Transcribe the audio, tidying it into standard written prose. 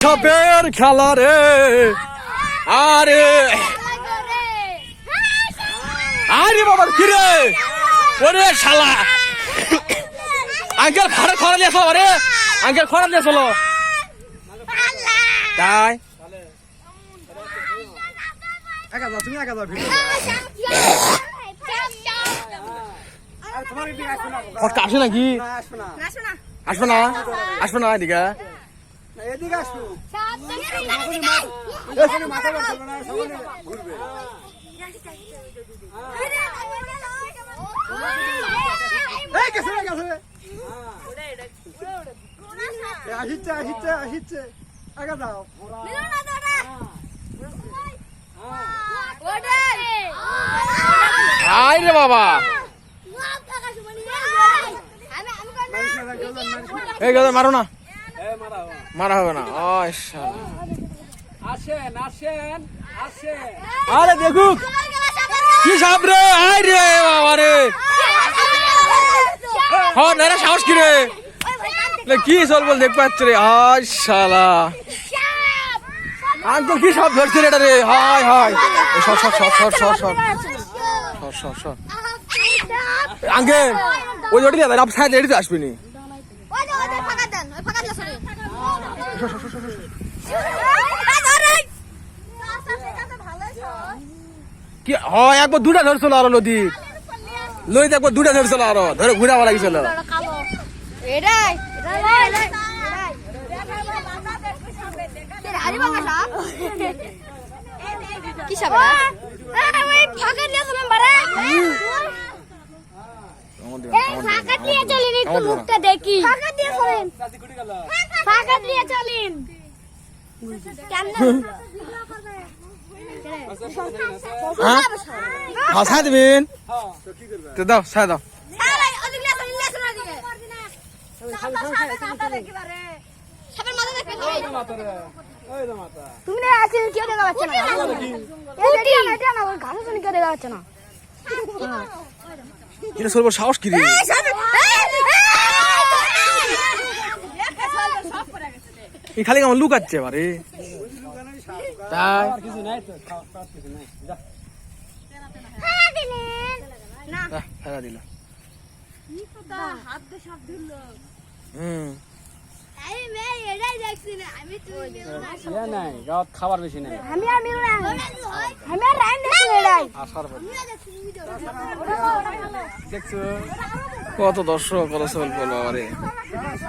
সাপের খেলা রে। আরে আরে বাবা কি রে, ওরে শালা আঙ্কেল ভাড়া খরা দিয়েছ, আরে আঙ্কেল খরা দিয়েছিল তাই তুমি একা যাও খরটা আসে নাকি? আসবে না, আসবে না এদিকে। এদিকে আসবো মাথা ঘুরবে আসিচ্ছে একা যাও আই রে বাবা, এই গাদা মারো না, মারা হবে না। আসেন আসেন আসেন আরে দেখুক কি সাপ রে, আই রে বাবা রে, হ্যাঁ না সাহস কি রে, কি চল বল দেখ পাচ্ছ রে। আয় শালা আঙ্কেল কি সাপ ধরছে রে এটা রে, হায় হায় সর সর সর সর সর সর সর সর সর আঙ্কেল ওই ওটি আপ সাইড এডিতে আসবি নি। কি হয় একবার দুটা ধরছিল আরো নদী লই একবার দুটা ধরছিল আরো ধরে ঘুরা মারা গেছিল। কি সাপ ওই ফাঁকা দিয়ে চলেন বারে ফাঁকা দিয়ে চলেন একটু মুখটা দেখি ফাঁকা দিয়ে চলেন ফাঁকা দিয়ে চলেন কেমনে হ্যাঁ ছাই দিবেন তো দাও ছাই দাও। তুমি না আছি কেউ দেখা যাচ্ছে না এটা না ওই ঘাসের জন্য কেউ দেখা যাচ্ছে না এটা সর্ব সাহস কি রে, এই খালি আমার লুকাচ্ছে এবারে তাই কিছু নাই তো কিছু নাই ফেলা দিল। নাই গাঁত খাবার বেশি নাই আমি আর মিলু না আমি আর রাইন দেখছি এটাই আসার পর দেখছো কত দর্শক কত চল বলো আরে।